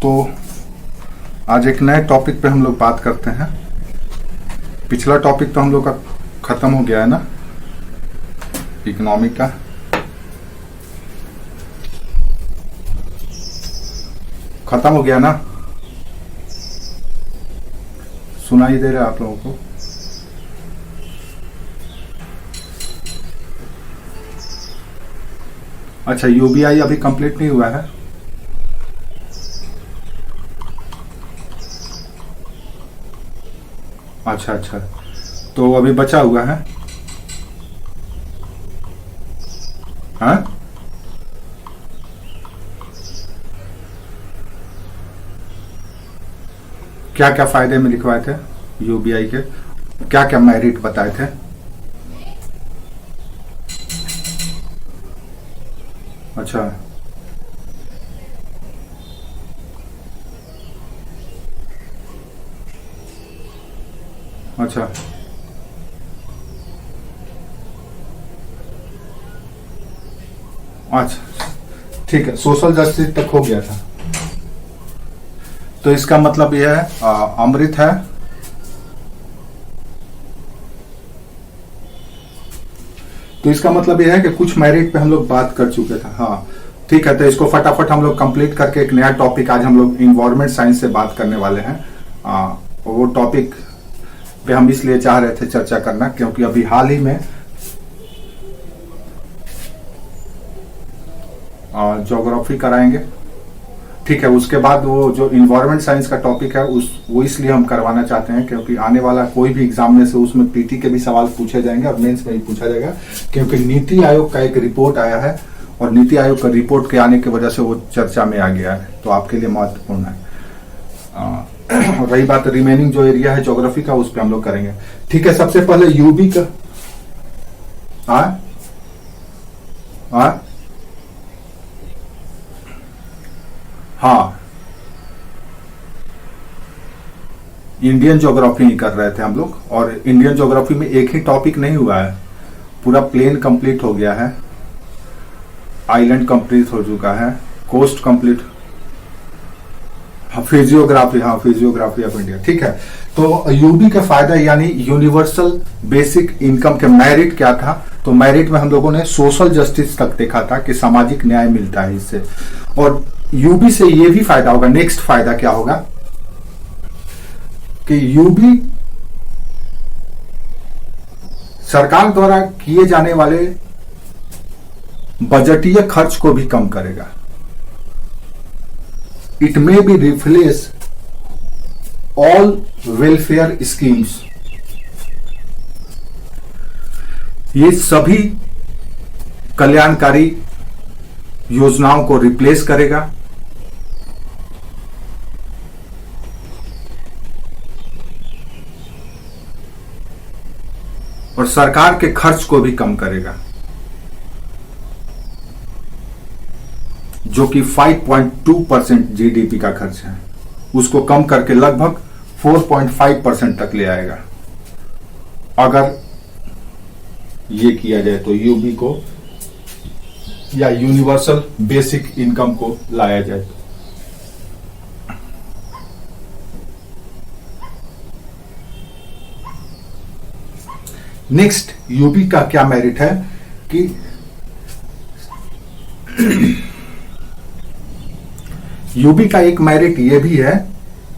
तो आज एक नए टॉपिक पे हम लोग बात करते हैं। पिछला टॉपिक तो हम लोग का खत्म हो गया है ना, इकोनॉमी का। खत्म हो गया ना, सुनाई दे रहा है आप लोगों को? अच्छा, यूबीआई अभी कंप्लीट नहीं हुआ है। अच्छा अच्छा, तो अभी बचा हुआ है। हाँ, क्या क्या फायदे में लिखवाए थे यूबीआई के, क्या क्या मेरिट बताए थे? अच्छा अच्छा, अच्छा ठीक है, सोशल जस्टिस तक हो गया था। तो इसका मतलब यह है अमृत है। तो इसका मतलब यह है कि कुछ मेरिट पे हम लोग बात कर चुके थे। हाँ ठीक है, तो इसको फटाफट हम लोग कंप्लीट करके एक नया टॉपिक आज हम लोग इन्वायरमेंट साइंस से बात करने वाले हैं। वो टॉपिक पे हम इसलिए चाह रहे थे चर्चा करना क्योंकि अभी हाल ही में ज्योग्राफी कराएंगे। ठीक है, उसके बाद वो जो इन्वायरमेंट साइंस का टॉपिक है वो इसलिए हम करवाना चाहते हैं क्योंकि आने वाला कोई भी एग्जाम में से उसमें पीटी के भी सवाल पूछे जाएंगे और मेंस में भी पूछा जाएगा, क्योंकि नीति आयोग का एक रिपोर्ट आया है और नीति आयोग का रिपोर्ट के आने की वजह से वो चर्चा में आ गया है, तो आपके लिए महत्वपूर्ण है। और रही बात रिमेनिंग जो एरिया है ज्योग्राफी का, उस पर हम लोग करेंगे। ठीक है, सबसे पहले यूबी का हाँ, इंडियन ज्योग्राफी ही कर रहे थे हम लोग, और इंडियन ज्योग्राफी में एक ही टॉपिक नहीं हुआ है, पूरा प्लेन कंप्लीट हो गया है, आइलैंड कंप्लीट हो चुका है, कोस्ट कंप्लीट, फिजियोग्राफी, हाँ फिजियोग्राफी ऑफ इंडिया। ठीक है, तो यूबी का फायदा यानी यूनिवर्सल बेसिक इनकम के मेरिट क्या था? तो मेरिट में हम लोगों ने सोशल जस्टिस तक देखा था कि सामाजिक न्याय मिलता है इससे, और यूबी से ये भी फायदा होगा। नेक्स्ट फायदा क्या होगा कि यूबी सरकार द्वारा किए जाने वाले बजटीय खर्च को भी कम करेगा। It may be replace all welfare schemes, ये सभी कल्याणकारी योजनाओं को रिप्लेस करेगा और सरकार के खर्च को भी कम करेगा, जो कि 5.2% जीडीपी का खर्च है, उसको कम करके लगभग 4.5% तक ले आएगा अगर ये किया जाए तो, यूबी को या यूनिवर्सल बेसिक इनकम को लाया जाए तो। नेक्स्ट, यूबी का क्या मेरिट है कि यूबी का एक मेरिट यह भी है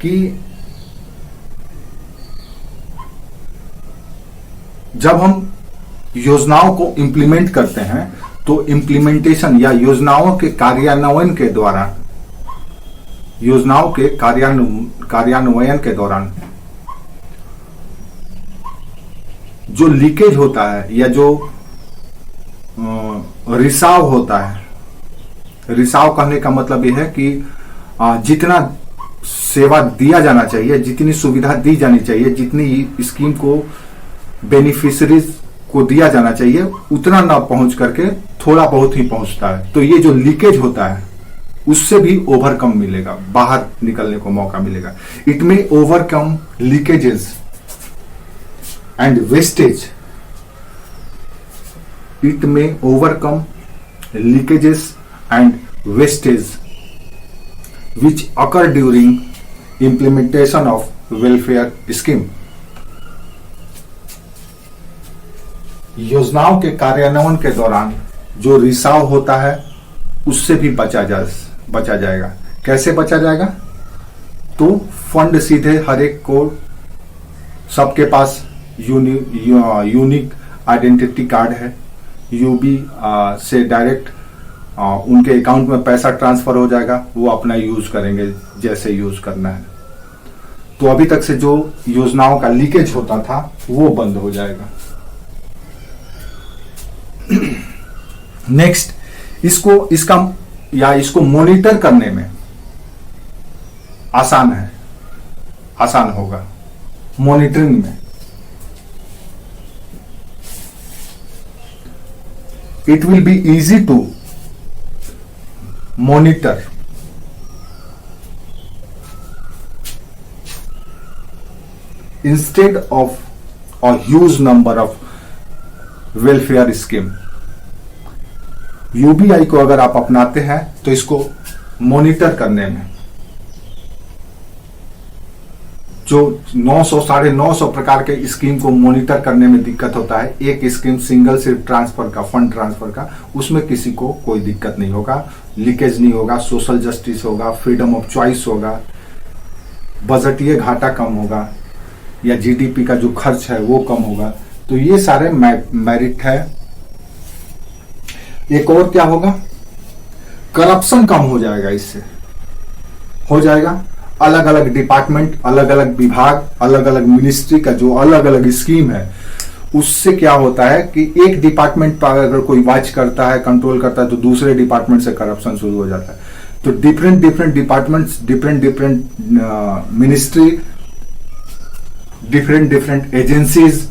कि जब हम योजनाओं को इंप्लीमेंट करते हैं तो इंप्लीमेंटेशन या योजनाओं के कार्यान्वयन के द्वारा, योजनाओं के कार्यान्वयन के दौरान जो लीकेज होता है या जो रिसाव होता है, रिसाव कहने का मतलब यह है कि जितना सेवा दिया जाना चाहिए, जितनी सुविधा दी जानी चाहिए, जितनी स्कीम को बेनिफिशरीज को दिया जाना चाहिए, उतना ना पहुंच करके थोड़ा बहुत ही पहुंचता है, तो ये जो लीकेज होता है उससे भी ओवरकम मिलेगा, बाहर निकलने को मौका मिलेगा। इट में overcome leakages and wastage, it में overcome leakages and wastage, which occur during implementation of welfare scheme. योजनाओं के कार्यान्वयन के दौरान जो रिसाव होता है उससे भी बचा जाएगा। कैसे बचा जाएगा? तो फंड सीधे हर एक को, सबके पास यूनिक आइडेंटिटी कार्ड है, यूबी से डायरेक्ट उनके अकाउंट में पैसा ट्रांसफर हो जाएगा, वो अपना यूज करेंगे जैसे यूज करना है। तो अभी तक से जो योजनाओं का लीकेज होता था वो बंद हो जाएगा। नेक्स्ट, इसको मॉनिटर करने में आसान होगा। मॉनिटरिंग में it will be easy to monitor instead of a huge number of welfare scheme। UBI को अगर आप अपनाते हैं तो इसको मॉनिटर करने में जो 900 950 प्रकार के स्कीम को मॉनिटर करने में दिक्कत होता है, एक स्कीम सिंगल सिर्फ ट्रांसफर का, फंड ट्रांसफर का, उसमें किसी को कोई दिक्कत नहीं होगा, लीकेज नहीं होगा, सोशल जस्टिस होगा, फ्रीडम ऑफ चॉइस होगा, बजटीय घाटा कम होगा, या जीडीपी का जो खर्च है वो कम होगा। तो ये सारे मेरिट है। एक और क्या होगा? करप्शन कम हो जाएगा, इससे हो जाएगा। अलग अलग डिपार्टमेंट, अलग अलग विभाग, अलग अलग मिनिस्ट्री का जो अलग अलग स्कीम है, उससे क्या होता है कि एक डिपार्टमेंट पर अगर कोई वॉच करता है, कंट्रोल करता है, तो दूसरे डिपार्टमेंट से करप्शन शुरू हो जाता है। तो different departments, different ministry, different agencies,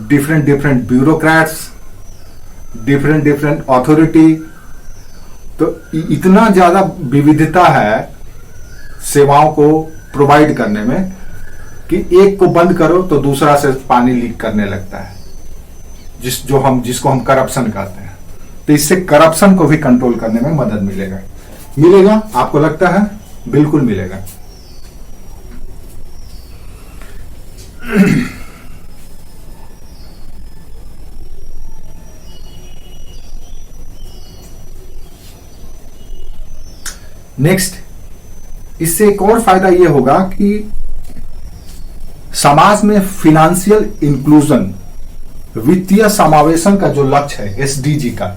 different bureaucrats, different authority, तो इतना ज्यादा विविधता है सेवाओं को प्रोवाइड करने में कि एक को बंद करो तो दूसरा से पानी लीक करने लगता है, जिसको हम करप्शन कहते हैं। तो इससे करप्शन को भी कंट्रोल करने में मदद मिलेगा। आपको लगता है? बिल्कुल मिलेगा। नेक्स्ट, इससे एक और फायदा यह होगा कि समाज में फिनेंशियल इंक्लूजन, वित्तीय समावेशन का जो लक्ष्य है एसडीजी का,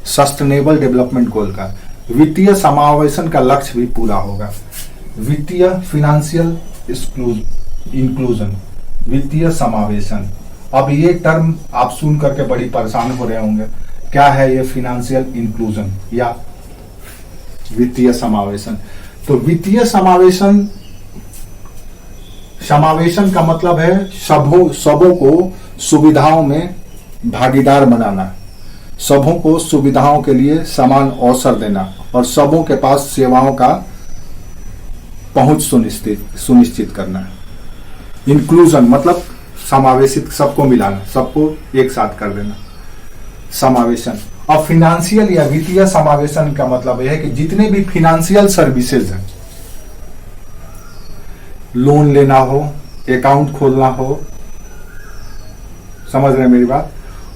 सस्टेनेबल डेवलपमेंट गोल का, वित्तीय समावेशन का लक्ष्य भी पूरा होगा। वित्तीय फिनेंशियल इंक्लूजन, वित्तीय समावेशन। अब ये टर्म आप सुन करके बड़ी परेशान हो रहे होंगे, क्या है ये फिनेंशियल इंक्लूजन या वित्तीय समावेशन? तो वित्तीय समावेशन का मतलब है सबों को सुविधाओं में भागीदार बनाना, सबों को सुविधाओं के लिए समान अवसर देना और सबों के पास सेवाओं का पहुंच सुनिश्चित करना। इंक्लूजन मतलब समावेशित, सबको मिलाना, सबको एक साथ कर देना, समावेशन। अब फिनेंशियल या वित्तीय समावेशन का मतलब यह है कि जितने भी फिनेंशियल सर्विसेज हैं, लोन लेना हो, अकाउंट खोलना हो, समझ रहे मेरी बात,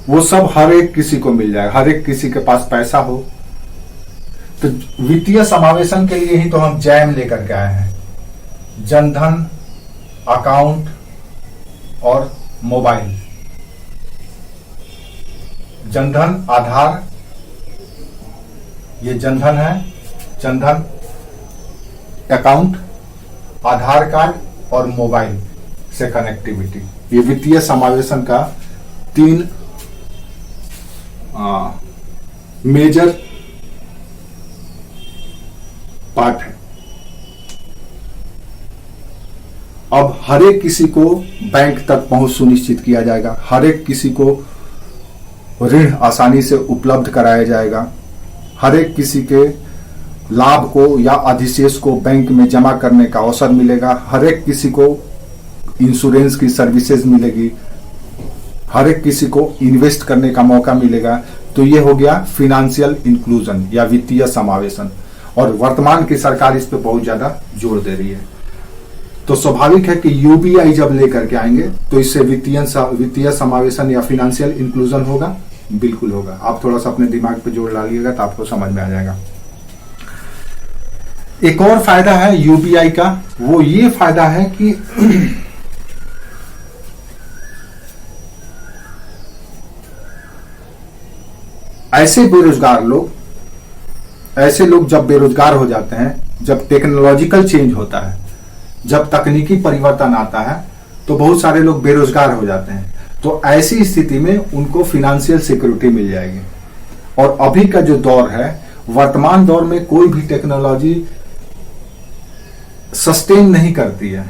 वो सब हर एक किसी को मिल जाएगा, हर एक किसी के पास पैसा हो। तो वित्तीय समावेशन के लिए ही तो हम जैम लेकर के आए हैं, जनधन, अकाउंट और मोबाइल। जनधन, आधार, ये जनधन है, जनधन, अकाउंट, आधार कार्ड और मोबाइल से कनेक्टिविटी, ये वित्तीय समावेशन का 3 मेजर पार्ट है। अब हर एक किसी को बैंक तक पहुंच सुनिश्चित किया जाएगा, हर एक किसी को ऋण आसानी से उपलब्ध कराया जाएगा, हर एक किसी के लाभ को या अधिशेष को बैंक में जमा करने का अवसर मिलेगा, हर एक किसी को इंश्योरेंस की सर्विसेज मिलेगी, हर एक किसी को इन्वेस्ट करने का मौका मिलेगा। तो ये हो गया फिनेंशियल इंक्लूजन या वित्तीय समावेशन। और वर्तमान की सरकार इस पे बहुत ज्यादा जोर दे रही है। तो स्वाभाविक है कि यूबीआई जब लेकर के आएंगे तो इससे वित्तीय समावेशन या फिनेंशियल इंक्लूजन होगा, बिल्कुल होगा। आप थोड़ा सा अपने दिमाग पे जोर डालिएगा तो आपको समझ में आ जाएगा। एक और फायदा है यूबीआई का, वो ये फायदा है कि ऐसे लोग जब बेरोजगार हो जाते हैं, जब टेक्नोलॉजिकल चेंज होता है, जब तकनीकी परिवर्तन आता है, तो बहुत सारे लोग बेरोजगार हो जाते हैं। तो ऐसी स्थिति में उनको फिनेंशियल सिक्योरिटी मिल जाएगी। और अभी का जो दौर है, वर्तमान दौर में कोई भी टेक्नोलॉजी सस्टेन नहीं करती है,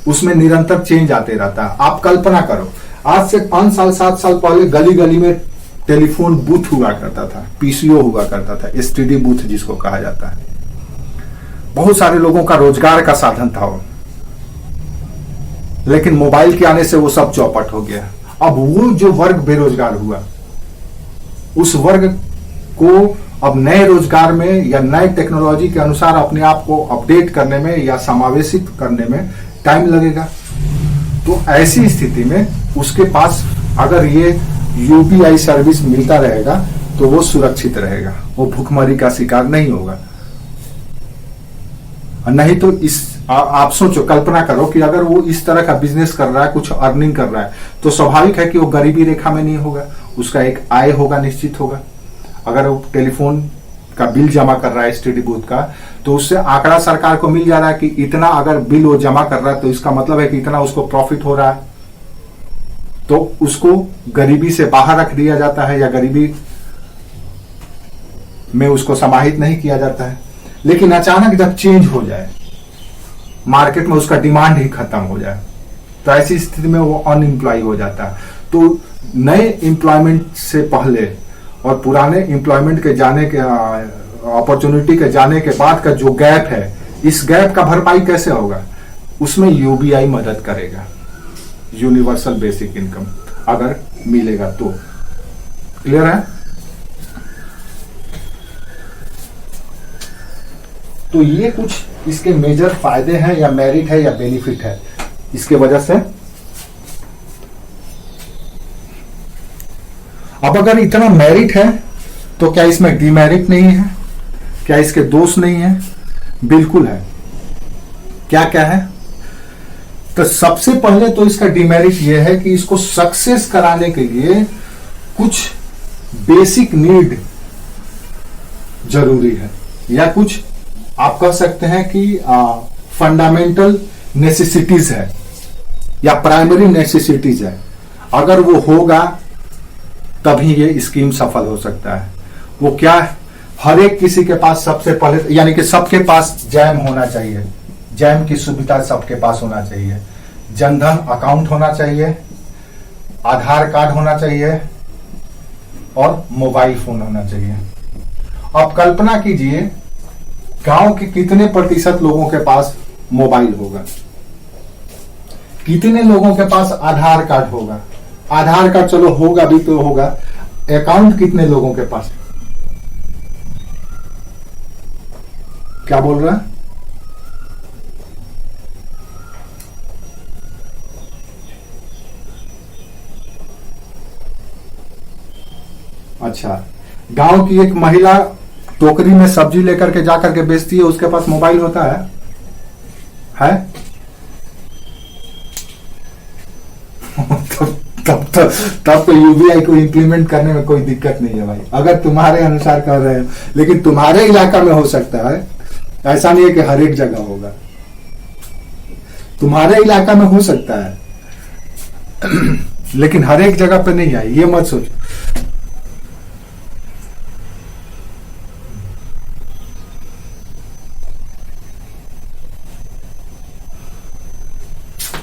उसमें निरंतर चेंज आते रहता है। आप कल्पना करो, आज से 5 साल 7 साल पहले गली गली में टेलीफोन बूथ हुआ करता था, पीसीओ हुआ करता था, एसटीडी बूथ जिसको कहा जाता है। बहुत सारे लोगों का रोजगार का साधन था वो, लेकिन मोबाइल के आने से वो सब चौपट हो गया। अब वो जो वर्ग बेरोजगार हुआ, उस वर्ग को अब नए रोजगार में या नए टेक्नोलॉजी के अनुसार अपने आप को अपडेट करने में या समावेशित करने में टाइम लगेगा। तो ऐसी स्थिति में उसके पास अगर ये यूपीआई सर्विस मिलता रहेगा तो वो सुरक्षित रहेगा, वो भूखमरी का शिकार नहीं होगा। नहीं तो आप सोचो, कल्पना करो कि अगर वो इस तरह का बिजनेस कर रहा है, कुछ अर्निंग कर रहा है, तो स्वाभाविक है कि वो गरीबी रेखा में नहीं होगा, उसका एक आय होगा, निश्चित होगा। अगर वो टेलीफोन का बिल जमा कर रहा है एसटीडी बूथ का, तो उससे आंकड़ा सरकार को मिल जा रहा है कि इतना अगर बिल वो जमा कर रहा है तो इसका मतलब है कि इतना उसको प्रॉफिट हो रहा है। तो उसको गरीबी से बाहर रख दिया जाता है या गरीबी में उसको समाहित नहीं किया जाता है। लेकिन अचानक जब चेंज हो जाए, मार्केट में उसका डिमांड ही खत्म हो जाए, तो ऐसी स्थिति में वो अनएम्प्लॉय हो जाता है। तो नए एम्प्लॉयमेंट से पहले और पुराने एम्प्लॉयमेंट के जाने के अपॉर्चुनिटी के जाने के बाद का जो गैप है, इस गैप का भरपाई कैसे होगा, उसमें यूबीआई मदद करेगा। यूनिवर्सल बेसिक इनकम अगर मिलेगा तो। क्लियर है? तो ये कुछ इसके मेजर फायदे हैं या मेरिट है या बेनिफिट है इसके वजह से। अब अगर इतना मेरिट है तो क्या इसमें डिमेरिट नहीं है? क्या इसके दोष नहीं है? बिल्कुल है। क्या क्या है? तो सबसे पहले तो इसका डिमेरिट यह है कि इसको सक्सेस कराने के लिए कुछ बेसिक नीड जरूरी है, या कुछ आप कह सकते हैं कि फंडामेंटल नेसेसिटीज है या प्राइमरी नेसेसिटीज है। अगर वो होगा तभी ये स्कीम सफल हो सकता है। वो क्या? हर एक किसी के पास सबसे पहले, यानी कि सबके पास जैम होना चाहिए, जैम की सुविधा सबके पास होना चाहिए, जनधन अकाउंट होना चाहिए, आधार कार्ड होना चाहिए और मोबाइल फोन होना चाहिए। अब कल्पना कीजिए गांव के कितने प्रतिशत लोगों के पास मोबाइल होगा, कितने लोगों के पास आधार कार्ड होगा। आधार कार्ड चलो होगा भी तो होगा, अकाउंट कितने लोगों के पास? क्या बोल रहा है? अच्छा, गांव की एक महिला टोकरी में सब्जी लेकर के जाकर के बेचती है, उसके पास मोबाइल होता है? तब तो यूबीआई को इंप्लीमेंट करने में कोई दिक्कत नहीं है भाई, अगर तुम्हारे अनुसार कर रहे हो। लेकिन तुम्हारे इलाका में हो सकता है, ऐसा नहीं है कि हर एक जगह होगा, तुम्हारे इलाका में हो सकता है लेकिन हर एक जगह पे नहीं आई, ये मत सोचो।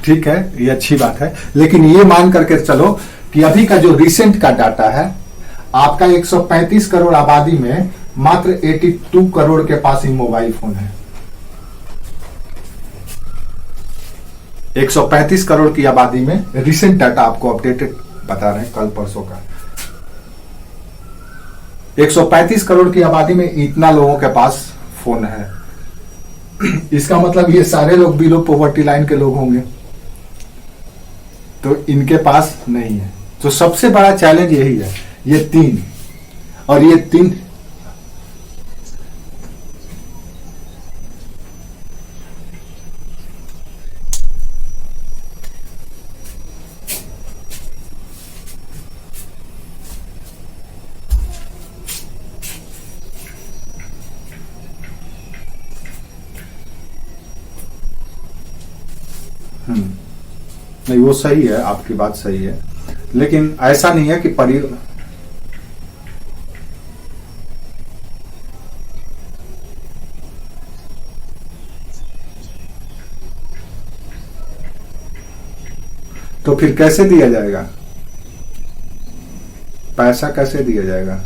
ठीक है, ये अच्छी बात है, लेकिन ये मान करके चलो कि अभी का जो रिसेंट का डाटा है, आपका 135 करोड़ आबादी में मात्र 82 करोड़ के पास ही मोबाइल फोन है। 135 करोड़ की आबादी में रिसेंट डाटा आपको अपडेटेड बता रहे हैं, कल परसों का 135 करोड़ की आबादी में इतना लोगों के पास फोन है, इसका मतलब ये सारे लोग बिलो पॉवर्टी लाइन के लोग होंगे, तो इनके पास नहीं है। तो सबसे बड़ा चैलेंज यही है, ये तीन, और ये तीन नहीं, वो सही है, आपकी बात सही है, लेकिन ऐसा नहीं है कि तो फिर कैसे दिया जाएगा, पैसा कैसे दिया जाएगा?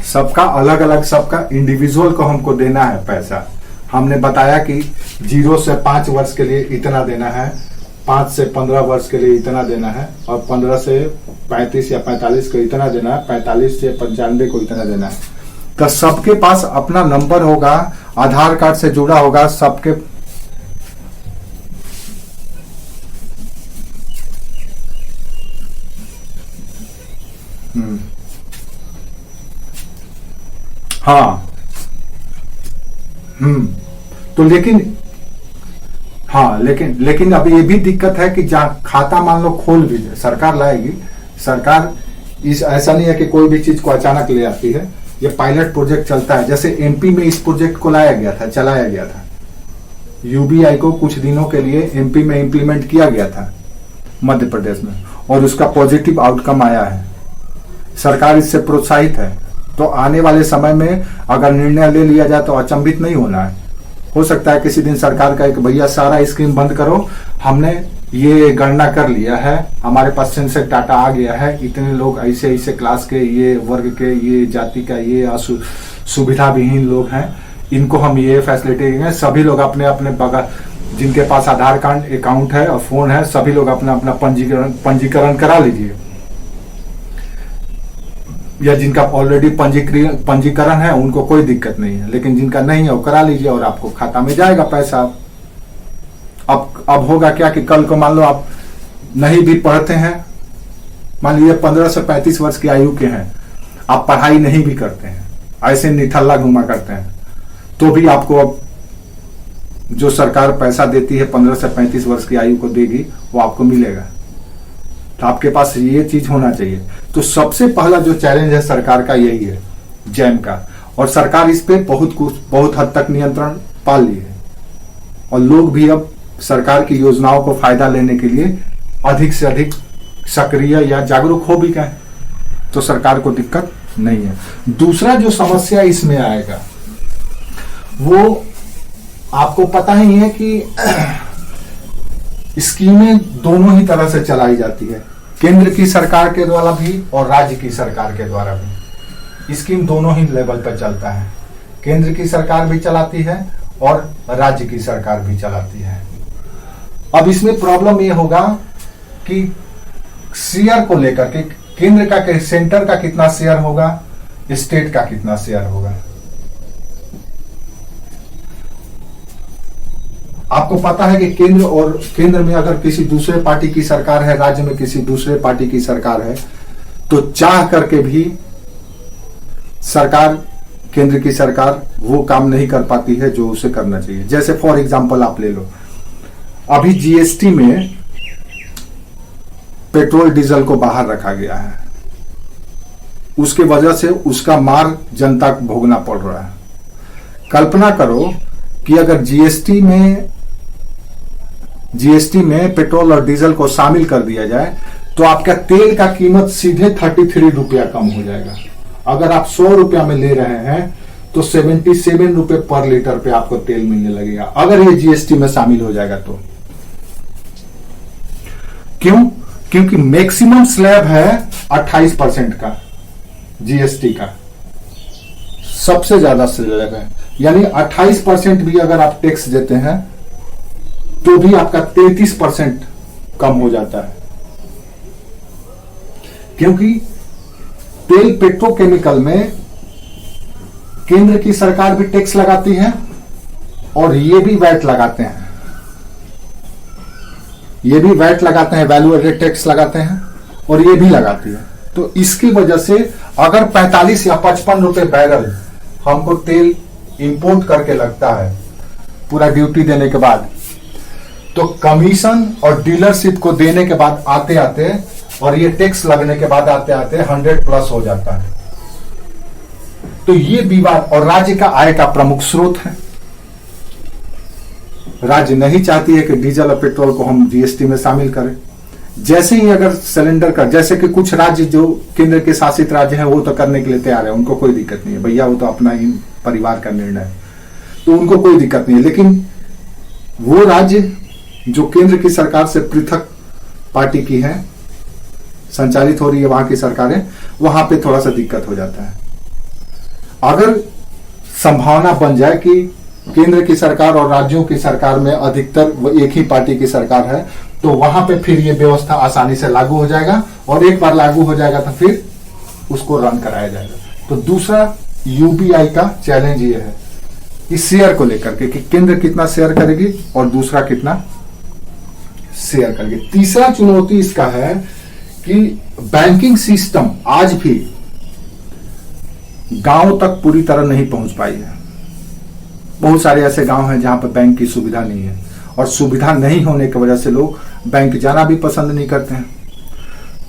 सबका अलग अलग, सबका इंडिविजुअल को हमको देना है पैसा। हमने बताया कि 0 से 5 वर्ष के लिए इतना देना है, 5 से 15 वर्ष के लिए इतना देना है, और 15 से 35 या 45 को इतना देना है, 45 से 95 को इतना देना है। तो सबके पास अपना नंबर होगा, आधार कार्ड से जुड़ा होगा सबके। हाँ, तो लेकिन हाँ, लेकिन अब ये भी दिक्कत है कि जहाँ खाता मान लो खोल भी जाए, सरकार लाएगी, सरकार ऐसा नहीं है कि कोई भी चीज को अचानक ले आती है, ये पायलट प्रोजेक्ट चलता है। जैसे एमपी में इस प्रोजेक्ट को लाया गया था, चलाया गया था, यूबीआई को कुछ दिनों के लिए एमपी में इंप्लीमेंट किया गया था मध्य प्रदेश में, और उसका पॉजिटिव आउटकम आया है, सरकार इससे प्रोत्साहित है। तो आने वाले समय में अगर निर्णय ले लिया जाए तो अचंभित नहीं होना है। हो सकता है किसी दिन सरकार का एक भैया सारा स्कीम बंद करो, हमने ये गणना कर लिया है, हमारे पास सेंसस डाटा आ गया है, इतने लोग ऐसे ऐसे क्लास के, ये वर्ग के, ये जाति का, ये सुविधा विहीन लोग हैं, इनको हम ये फैसिलिटी देंगे। सभी लोग अपने अपने बगल, जिनके पास आधार कार्ड अकाउंट है और फोन है, सभी लोग अपना अपना पंजीकरण करा लीजिए, या जिनका ऑलरेडी पंजीकरण है उनको कोई दिक्कत नहीं है, लेकिन जिनका नहीं है वो करा लीजिए और आपको खाता में जाएगा पैसा। अब होगा क्या कि कल को मान लो आप नहीं भी पढ़ते हैं, मान लीजिए 15 से 35 वर्ष की आयु के हैं, आप पढ़ाई नहीं भी करते हैं, ऐसे निठल्ला घुमा करते हैं, तो भी आपको अब जो सरकार पैसा देती है 15 से 35 वर्ष की आयु को देगी, वो आपको मिलेगा। तो आपके पास ये चीज होना चाहिए। तो सबसे पहला जो चैलेंज है सरकार का यही है, जैम का, और सरकार इस पे बहुत हद तक नियंत्रण पा ली है, और लोग भी अब सरकार की योजनाओं को फायदा लेने के लिए अधिक से अधिक सक्रिय या जागरूक हो भी गए, तो सरकार को दिक्कत नहीं है। दूसरा जो समस्या इसमें आएगा वो आपको पता ही है कि स्कीमें दोनों ही तरह से चलाई जाती है, केंद्र की सरकार के द्वारा भी और राज्य की सरकार के द्वारा भी। स्कीम दोनों ही लेवल पर चलता है, केंद्र की सरकार भी चलाती है और राज्य की सरकार भी चलाती है। अब इसमें प्रॉब्लम ये होगा कि शेयर को लेकर के केंद्र का, सेंटर का कितना शेयर होगा, स्टेट का कितना शेयर होगा। आपको पता है कि केंद्र में अगर किसी दूसरे पार्टी की सरकार है, राज्य में किसी दूसरे पार्टी की सरकार है, तो चाह करके भी सरकार, केंद्र की सरकार वो काम नहीं कर पाती है जो उसे करना चाहिए। जैसे फॉर एग्जांपल आप ले लो, अभी जीएसटी में पेट्रोल डीजल को बाहर रखा गया है, उसके वजह से उसका मार जनता को भोगना पड़ रहा है। कल्पना करो कि अगर जीएसटी में पेट्रोल और डीजल को शामिल कर दिया जाए तो आपका तेल का कीमत सीधे 33 रुपया कम हो जाएगा। अगर आप 100 रुपया में ले रहे हैं तो 77 रुपए पर लीटर पे आपको तेल मिलने लगेगा, अगर ये जीएसटी में शामिल हो जाएगा तो। क्यों? क्योंकि मैक्सिमम स्लैब है 28% का जीएसटी का, सबसे ज्यादा स्लैब है, यानी 28% भी अगर आप टैक्स देते हैं तो भी आपका 33% कम हो जाता है। क्योंकि तेल पेट्रोकेमिकल में केंद्र की सरकार भी टैक्स लगाती है और ये भी वैट लगाते हैं, ये भी वैट लगाते हैं, वैल्यू एडेड टैक्स लगाते हैं और ये भी लगाती है। तो इसकी वजह से अगर 45 या 55 रुपए बैरल हमको तेल इंपोर्ट करके लगता है पूरा ड्यूटी देने के बाद, तो कमीशन और डीलरशिप को देने के बाद आते आते और ये टैक्स लगने के बाद आते आते 100 प्लस हो जाता है। तो ये विवाद और राज्य का आय का प्रमुख स्रोत है। राज्य नहीं चाहती है कि डीजल और पेट्रोल को हम जीएसटी में शामिल करें। जैसे ही अगर सिलेंडर का, जैसे कि कुछ राज्य जो केंद्र के शासित राज्य हैं वो तो करने के लिए तैयार है, उनको कोई दिक्कत नहीं है, भैया वो तो अपना ही परिवार का निर्णय है, तो उनको कोई दिक्कत नहीं है। लेकिन वो राज्य जो केंद्र की सरकार से पृथक पार्टी की है, संचालित हो रही है वहां की सरकारें, वहां पे थोड़ा सा दिक्कत हो जाता है। अगर संभावना बन जाए कि केंद्र की सरकार और राज्यों की सरकार में अधिकतर वो एक ही पार्टी की सरकार है, तो वहां पे फिर ये व्यवस्था आसानी से लागू हो जाएगा और एक बार लागू हो जाएगा तो फिर उसको रन कराया जाएगा। तो दूसरा यूबीआई का चैलेंज ये है इस शेयर को लेकर के कि केंद्र कितना शेयर करेगी और दूसरा कितना शेयर करेगी। तीसरा चुनौती इसका है कि बैंकिंग सिस्टम आज भी गांव तक पूरी तरह नहीं पहुंच पाई है। बहुत सारे ऐसे गांव हैं जहां पर बैंक की सुविधा नहीं है और सुविधा नहीं होने की वजह से लोग बैंक जाना भी पसंद नहीं करते हैं।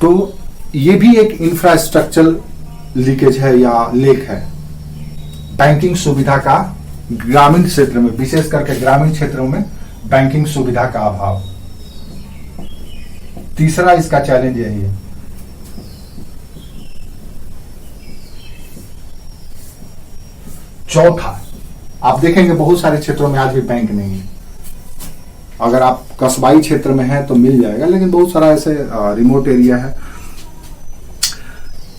तो ये भी एक इंफ्रास्ट्रक्चर लीकेज है या लेक है, बैंकिंग सुविधा का ग्रामीण क्षेत्र में, विशेष करके ग्रामीण क्षेत्रों में बैंकिंग सुविधा का अभाव। तीसरा इसका चैलेंज यही है। चौथा, आप देखेंगे बहुत सारे क्षेत्रों में आज भी बैंक नहीं है। अगर आप कस्बाई क्षेत्र में हैं तो मिल जाएगा, लेकिन बहुत सारा ऐसे रिमोट एरिया है।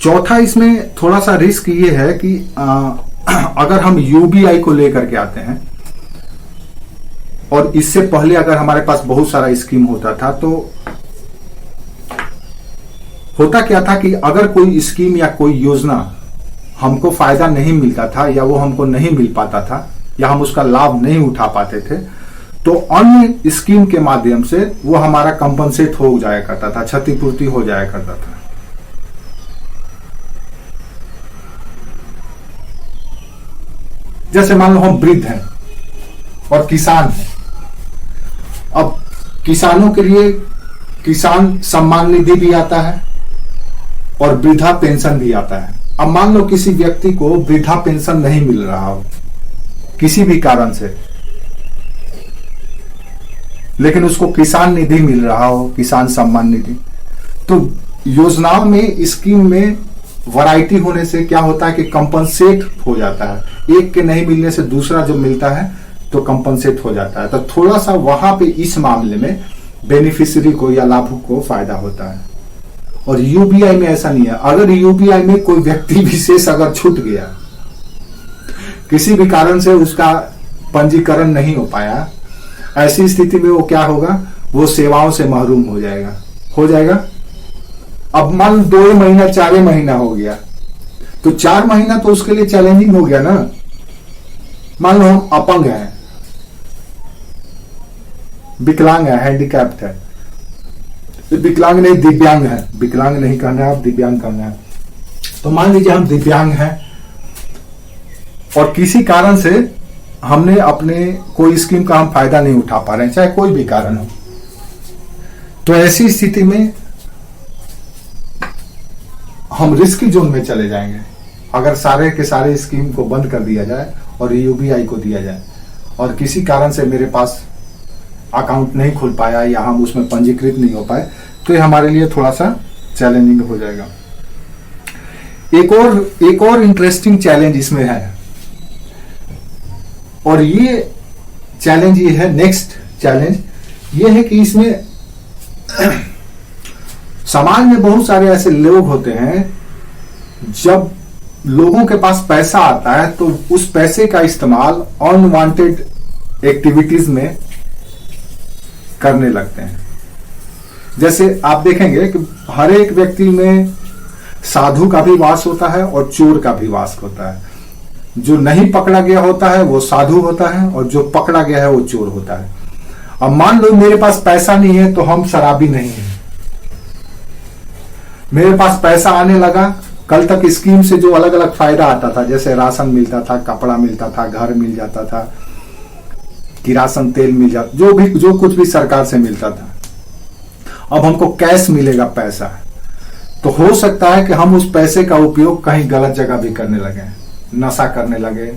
चौथा इसमें थोड़ा सा रिस्क ये है कि अगर हम यूबीआई को लेकर के आते हैं और इससे पहले अगर हमारे पास बहुत सारा स्कीम होता था, तो होता क्या था कि अगर कोई स्कीम या कोई योजना हमको फायदा नहीं मिलता था या वो हमको नहीं मिल पाता था या हम उसका लाभ नहीं उठा पाते थे, तो अन्य स्कीम के माध्यम से वो हमारा कंपनसेट हो जाया करता था, क्षतिपूर्ति हो जाया करता था। जैसे मान लो हम वृद्ध हैं और किसान हैं, अब किसानों के लिए किसान सम्मान निधि भी आता है और वृद्धा पेंशन भी आता है। अब मान लो किसी व्यक्ति को वृद्धा पेंशन नहीं मिल रहा हो किसी भी कारण से, लेकिन उसको किसान निधि मिल रहा हो, किसान सम्मान निधि, तो योजनाओं में, स्कीम में वैरायटी होने से क्या होता है कि कंपनसेट हो जाता है। एक के नहीं मिलने से दूसरा जो मिलता है तो कंपनसेट हो जाता है। तो थोड़ा सा वहां पे इस मामले में बेनिफिशियरी को या लाभुक को फायदा होता है। और यूबीआई में ऐसा नहीं है। अगर यूबीआई में कोई व्यक्ति विशेष अगर छूट गया, किसी भी कारण से उसका पंजीकरण नहीं हो पाया, ऐसी स्थिति में वो क्या होगा, वो सेवाओं से महरूम हो जाएगा। अब मान 2 महीना 4 महीना हो गया, तो 4 महीना तो उसके लिए चैलेंजिंग हो गया ना। मान लो हम अपंग हैं, विकलांग है, हैंडीकैप्ड है, विकलांग नहीं दिव्यांग है, विकलांग नहीं कहना है, आप दिव्यांग कहना है। तो मान लीजिए हम दिव्यांग हैं और किसी कारण से हमने अपने कोई स्कीम का हम फायदा नहीं उठा पा रहे हैं, चाहे कोई भी कारण हो, तो ऐसी स्थिति में हम रिस्की जोन में चले जाएंगे अगर सारे के सारे स्कीम को बंद कर दिया जाए और यूबीआई को दिया जाए और किसी कारण से मेरे पास अकाउंट नहीं खुल पाया या हम उसमें पंजीकृत नहीं हो पाए, तो ये हमारे लिए थोड़ा सा चैलेंजिंग हो जाएगा। एक और इंटरेस्टिंग चैलेंज इसमें है, और ये चैलेंज ये है, नेक्स्ट चैलेंज ये है कि इसमें समाज में बहुत सारे ऐसे लोग होते हैं, जब लोगों के पास पैसा आता है तो उस पैसे का इस्तेमाल अनवांटेड एक्टिविटीज में करने लगते हैं। जैसे आप देखेंगे कि हर एक व्यक्ति में साधु का भी वास होता है और चोर का भी वास होता है। जो नहीं पकड़ा गया होता है वो साधु होता है और जो पकड़ा गया है वो चोर होता है। अब मान लो मेरे पास पैसा नहीं है तो हम शराबी नहीं है, मेरे पास पैसा आने लगा, कल तक स्कीम से जो अलग अलग फायदा आता था, जैसे राशन मिलता था, कपड़ा मिलता था, घर मिल जाता था, किरासन तेल मिल जाता, जो कुछ भी सरकार से मिलता था, अब हमको कैश मिलेगा पैसा। तो हो सकता है कि हम उस पैसे का उपयोग कहीं गलत जगह भी करने लगे, नशा करने लगे,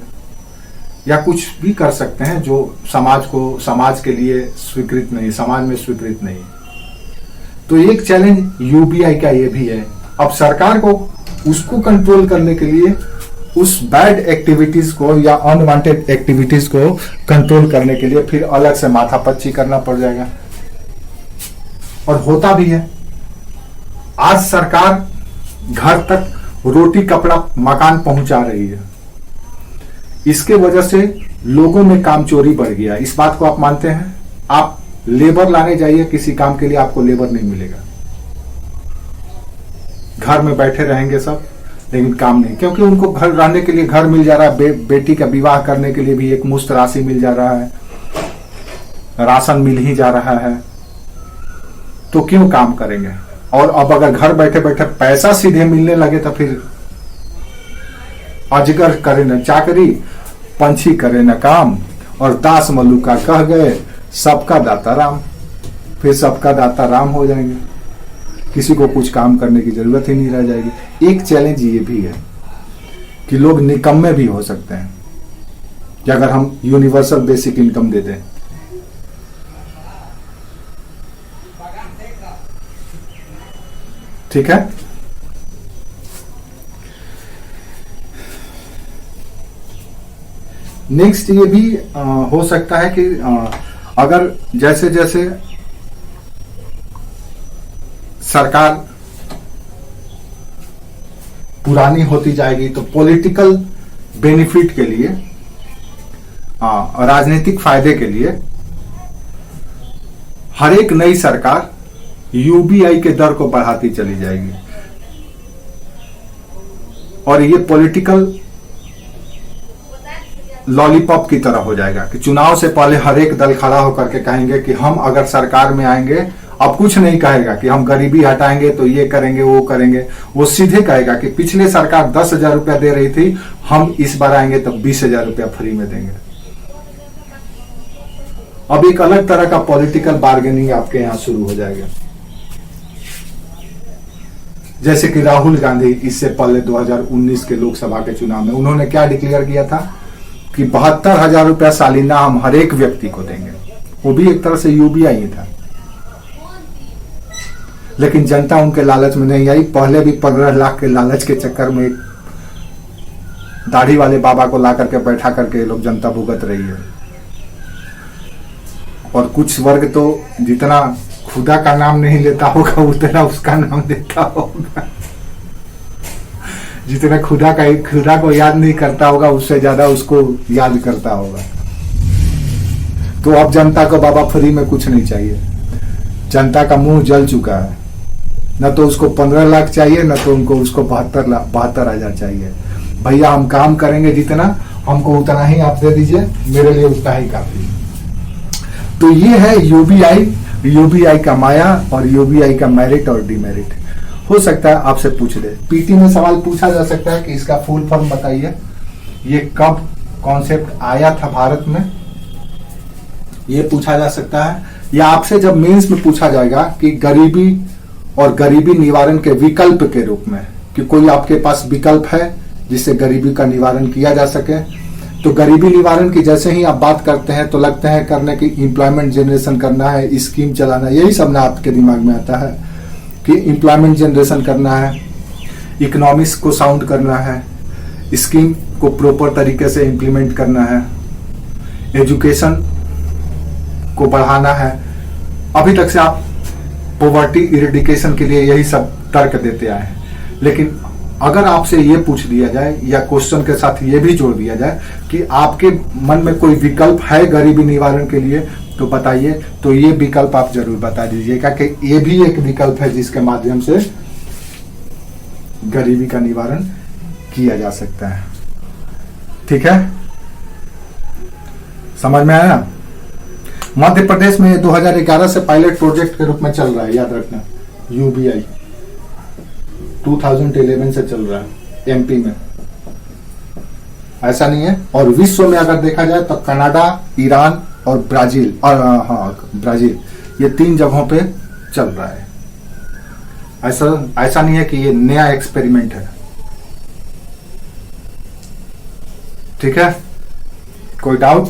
या कुछ भी कर सकते हैं जो समाज के लिए स्वीकृत नहीं, समाज में स्वीकृत नहीं। तो एक चैलेंज यूबीआई का ये भी है। अब सरकार को उसको कंट्रोल करने के लिए उस बैड एक्टिविटीज को या अनवांटेड एक्टिविटीज को कंट्रोल करने के लिए फिर अलग से माथापच्ची करना पड़ जाएगा, और होता भी है। आज सरकार घर तक रोटी कपड़ा मकान पहुंचा रही है, इसके वजह से लोगों में कामचोरी बढ़ गया। इस बात को आप मानते हैं? आप लेबर लाने जाइए किसी काम के लिए, आपको लेबर नहीं मिलेगा, घर में बैठे रहेंगे सब, लेकिन काम नहीं, क्योंकि उनको घर रहने के लिए घर मिल जा रहा है, बेटी का विवाह करने के लिए भी एक मुश्त राशि मिल जा रहा है, राशन मिल ही जा रहा है, तो क्यों काम करेंगे? और अब अगर घर बैठे बैठे पैसा सीधे मिलने लगे तो फिर अजगर करे न चाकरी, पंछी करे न काम, और दास मल्लुका कह गए सबका दाता राम। फिर सबका दाता राम हो जाएंगे, किसी को कुछ काम करने की जरूरत ही नहीं रह जाएगी। एक चैलेंज ये भी है कि लोग निकम्मे भी हो सकते हैं कि अगर हम यूनिवर्सल बेसिक इनकम दे दें। ठीक है, नेक्स्ट ये भी हो सकता है कि अगर जैसे जैसे सरकार पुरानी होती जाएगी तो पॉलिटिकल बेनिफिट के लिए, राजनीतिक फायदे के लिए हर एक नई सरकार यूबीआई के दर को बढ़ाती चली जाएगी, और ये पॉलिटिकल लॉलीपॉप की तरह हो जाएगा कि चुनाव से पहले हर एक दल खड़ा होकर के कहेंगे कि हम अगर सरकार में आएंगे, अब कुछ नहीं कहेगा कि हम गरीबी हटाएंगे तो ये करेंगे वो करेंगे, वो सीधे कहेगा कि पिछले सरकार 10,000 रुपया दे रही थी, हम इस बार आएंगे तो 20,000 रुपया फ्री में देंगे। अब एक अलग तरह का पॉलिटिकल बार्गेनिंग आपके यहां शुरू हो जाएगा। जैसे कि राहुल गांधी इससे पहले 2019 के लोकसभा के चुनाव में उन्होंने क्या डिक्लेयर किया था कि 72,000 रुपया सालाना हम हर एक व्यक्ति को देंगे, वो भी एक तरह से यूबीआई था। लेकिन जनता उनके लालच में नहीं आई। पहले भी 15 लाख के लालच के चक्कर में दाढ़ी वाले बाबा को ला करके बैठा करके लोग जनता भुगत रही है, और कुछ वर्ग तो जितना खुदा का नाम नहीं लेता होगा उतना उसका नाम लेता होगा, जितना खुदा को याद नहीं करता होगा उससे ज्यादा उसको याद करता होगा। तो अब जनता को बाबा फ्री में कुछ नहीं चाहिए, जनता का मुंह जल चुका है। न तो उसको 15 लाख चाहिए, न तो उनको उसको 72,000 चाहिए। भैया हम काम करेंगे जितना, हमको उतना ही आप दे दीजिए, मेरे लिए उतना ही काफी। तो ये है यूबीआई का माया और यूबीआई का मेरिट और डिमेरिट। हो सकता है आपसे पूछ ले, पीटी में सवाल पूछा जा सकता है कि इसका फुल फॉर्म बताइए, ये कब कॉन्सेप्ट आया था भारत में, ये पूछा जा सकता है। या आपसे जब मेंस में पूछा जाएगा कि गरीबी और गरीबी निवारण के विकल्प के रूप में, कि कोई आपके पास विकल्प है जिससे गरीबी का निवारण किया जा सके, तो गरीबी निवारण की जैसे ही आप बात करते हैं तो लगते हैं करने की एम्प्लॉयमेंट जनरेशन करना है, स्कीम चलाना, यही सब ना आपके दिमाग में आता है कि एम्प्लॉयमेंट जनरेशन करना है, इकोनॉमिक्स को साउंड करना है, स्कीम को प्रॉपर तरीके से इम्प्लीमेंट करना है, एजुकेशन को बढ़ाना है। अभी तक से आप पॉवर्टी इरेडिकेशन के लिए यही सब तर्क देते आए हैं। लेकिन अगर आपसे ये पूछ दिया जाए या क्वेश्चन के साथ ये भी जोड़ दिया जाए कि आपके मन में कोई विकल्प है गरीबी निवारण के लिए, तो बताइए, तो ये विकल्प आप जरूर बता दीजिएगा कि ये भी एक विकल्प है जिसके माध्यम से गरीबी का निवारण किया जा सकता है। ठीक है, समझ में आया। मध्य प्रदेश में 2011 से पायलट प्रोजेक्ट के रूप में चल रहा है, याद रखना। यूबीआई 2011 से चल रहा है एमपी में, ऐसा नहीं है। और विश्व में अगर देखा जाए तो कनाडा, ईरान और ब्राजील, और हाँ ब्राजील, ये 3 जगहों पे चल रहा है। ऐसा नहीं है कि ये नया एक्सपेरिमेंट है। ठीक है, कोई डाउट?